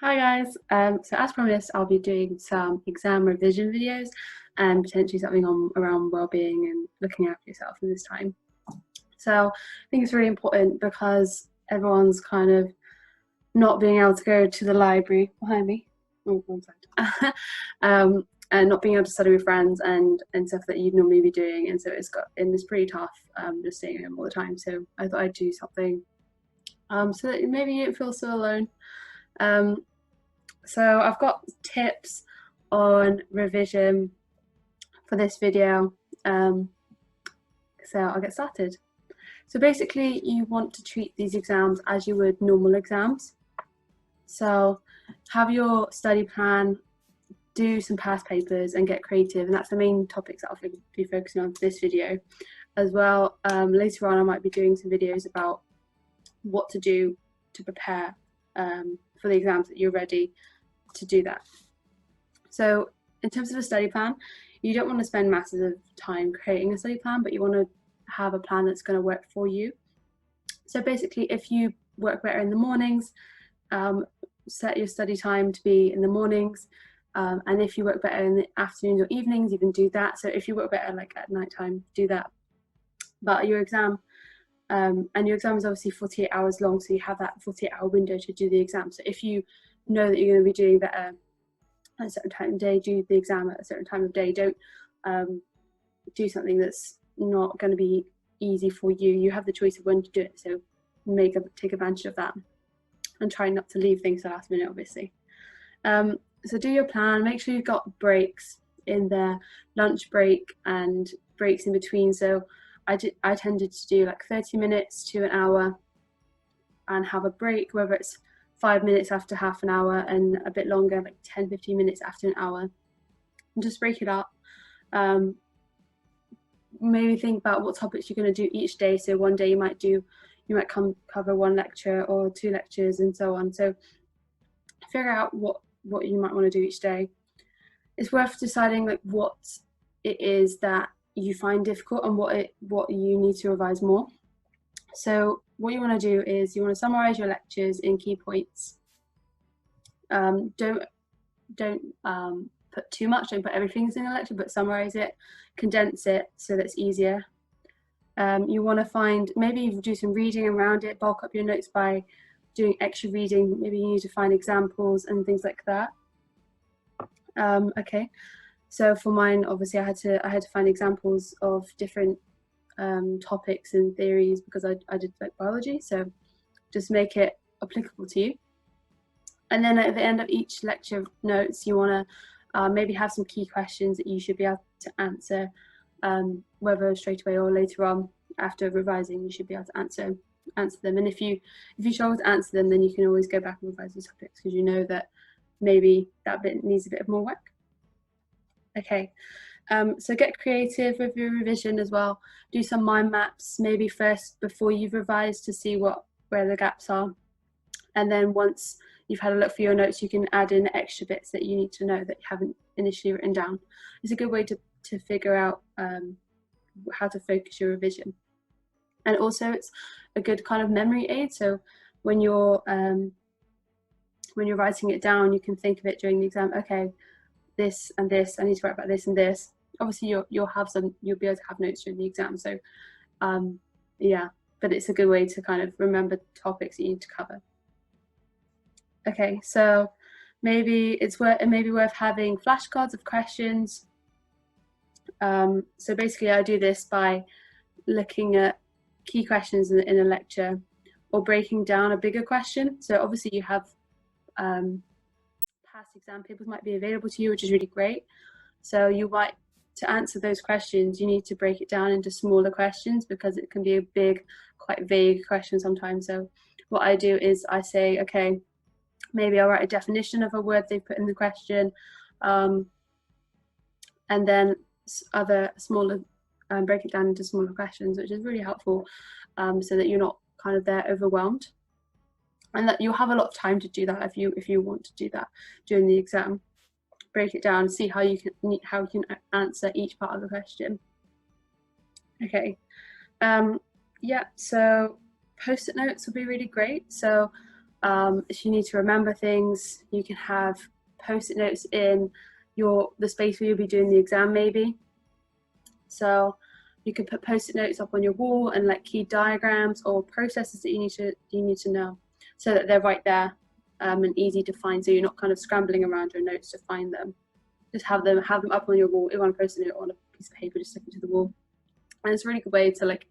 Hi guys, so as promised I'll be doing some exam revision videos and potentially something on around well-being and looking after yourself in this time. So I think it's really important because everyone's kind of not being able to go to the library behind me, oh, one side, and not being able to study with friends and stuff that you'd normally be doing, and so it's pretty tough just staying home all the time. So I thought I'd do something so that maybe you don't feel so alone. Um, So I've got tips on revision for this video. So I'll get started. So basically you want to treat these exams as you would normal exams. So have your study plan, do some past papers and get creative, and that's the main topics that I'll be focusing on for this video. As well, later on I might be doing some videos about what to do to prepare for the exams that you're ready to do that. So in terms of a study plan, you don't want to spend masses of time creating a study plan, but you want to have a plan that's going to work for you. So basically, if you work better in the mornings, set your study time to be in the mornings, and if you work better in the afternoons or evenings, you can do that. So if you work better like at night time, do that. But your exam and your exam is obviously 48 hours long, so you have that 48-hour window to do the exam. So if you know that you're going to be doing better at a certain time of day, do the exam at a certain time of day. Don't do something that's not going to be easy for you. You have the choice of when to do it, so take advantage of that and try not to leave things to the last minute, obviously. So do your plan, make sure you've got breaks in there, lunch break and breaks in between. So I tended to do like 30 minutes to an hour and have a break, whether it's 5 minutes after half an hour and a bit longer, like 10-15 minutes after an hour, and just break it up. Maybe think about what topics you're going to do each day. So one day you might cover one lecture or two lectures and so on. So figure out what you might want to do each day. It's worth deciding like what it is that you find difficult and what you need to revise more. So what you want to do is you want to summarize your lectures in key points. Don't put too much, don't put everything in a lecture, but summarize it, condense it so that's easier. You want to find, maybe you do some reading around it, bulk up your notes by doing extra reading. Maybe you need to find examples and things like that. Okay, so for mine, obviously I had to find examples of different topics and theories because I did like biology, so just make it applicable to you. And then at the end of each lecture notes, you want to maybe have some key questions that you should be able to answer, whether straight away or later on after revising. You should be able to answer them. And if you struggle to answer them, then you can always go back and revise the topics because you know that maybe that bit needs a bit of more work. Okay, so get creative with your revision as well. Do some mind maps maybe first before you've revised to see where the gaps are, and then once you've had a look for your notes, you can add in extra bits that you need to know that you haven't initially written down. It's a good way to figure out how to focus your revision. And also it's a good kind of memory aid. So when you're writing it down, you can think of it during the exam. Okay, this and this, I need to write about this and this. Obviously you'll be able to have notes during the exam. So yeah, but it's a good way to kind of remember topics that you need to cover. Okay, so maybe it's worth having flashcards of questions. So basically I do this by looking at key questions in a lecture or breaking down a bigger question. So obviously you have past exam papers might be available to you, which is really great. So to answer those questions, you need to break it down into smaller questions because it can be a big, quite vague question sometimes. So what I do is I say, okay, maybe I'll write a definition of a word they put in the question, and then other smaller, break it down into smaller questions, which is really helpful, so that you're not kind of there overwhelmed, and that you'll have a lot of time to do that if you want to do that during the exam. Break it down, see how you can answer each part of the question. Okay, yeah. So post-it notes will be really great. So If you need to remember things, you can have post-it notes in the space where you'll be doing the exam maybe. So you can put post-it notes up on your wall and like key diagrams or processes that you need to know, so that they're right there and easy to find. So you're not kind of scrambling around your notes to find them. Just have them up on your wall, either on a post-it note or on a piece of paper, just stick it to the wall. And it's a really good way to like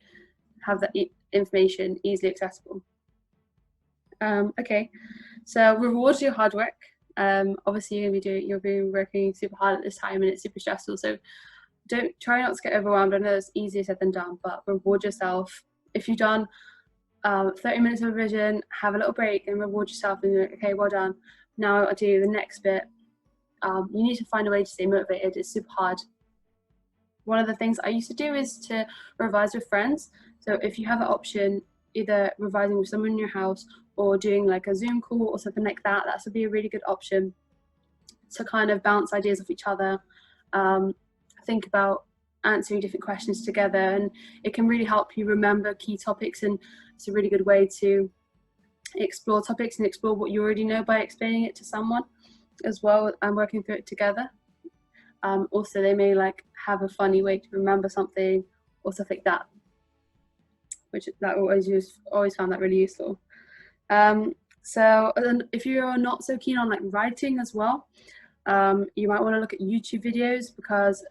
have that information easily accessible. Okay, so reward your hard work. Obviously you'll be working super hard at this time and it's super stressful, so don't try not to get overwhelmed. I know it's easier said than done, but reward yourself. If you've done 30 minutes of revision, have a little break and reward yourself and you're like, okay, well done, now I'll do the next bit. You need to find a way to stay motivated. It's super hard. One of the things I used to do is to revise with friends. So if you have an option, either revising with someone in your house or doing like a Zoom call or something like that, that would be a really good option to kind of bounce ideas off each other. Think about answering different questions together, and it can really help you remember key topics, and it's a really good way to explore topics and explore what you already know by explaining it to someone as well and working through it together. Also, they may like have a funny way to remember something or stuff like that, which that always found that really useful. So if you're not so keen on like writing as well, you might want to look at YouTube videos, because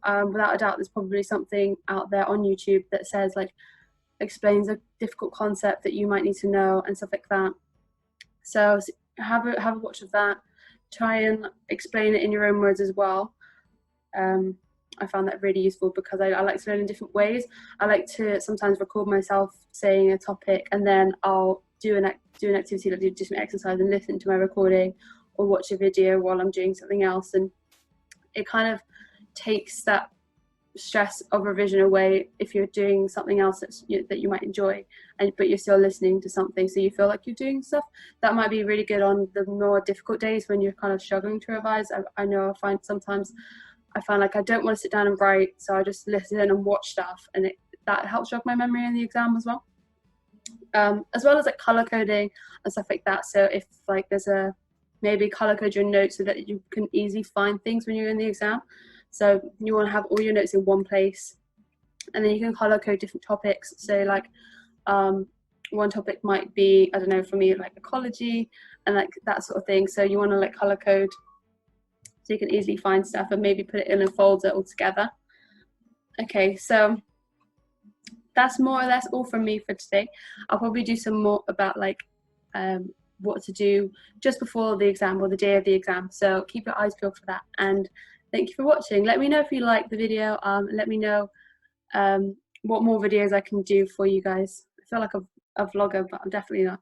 without a doubt there's probably something out there on YouTube that says like explains a difficult concept that you might need to know and stuff like that. So have a watch of that. Try and explain it in your own words as well. I found that really useful because I like to learn in different ways. I like to sometimes record myself saying a topic, and then I'll do an activity, like do some exercise and listen to my recording, or watch a video while I'm doing something else, and it kind of takes that stress of revision away if you're doing something else that you might enjoy, but you're still listening to something, so you feel like you're doing stuff. That might be really good on the more difficult days when you're kind of struggling to revise. I know I find like I don't want to sit down and write, so I just listen and watch stuff, and that helps jog my memory in the exam as well. As well as like color coding and stuff like that. So if like maybe color code your notes so that you can easily find things when you're in the exam. So you want to have all your notes in one place, and then you can color code different topics. So like one topic might be, I don't know, for me like ecology and like that sort of thing. So you want to like color code so you can easily find stuff and maybe put it in a folder all together. Okay, so that's more or less all from me for today. I'll probably do some more about like what to do just before the exam or the day of the exam. So keep your eyes peeled for that. And thank you for watching. Let me know if you like the video. Let me know what more videos I can do for you guys. I feel like a vlogger, but I'm definitely not.